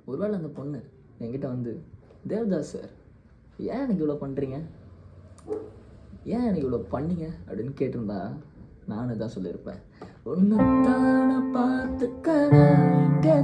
ஒருவேளை அந்த பொண்ணு என்கிட்ட வந்து, தேவதாஸ் சார் ஏன் எனக்கு இவ்வளோ பண்ணுறீங்க, ஏன் எனக்கு இவ்வளோ பண்ணீங்க அப்படின்னு கேட்டிருந்தா நானும் தான் சொல்லியிருப்பேன், ஒன்றுத்தான பார்த்துக்க இங்கே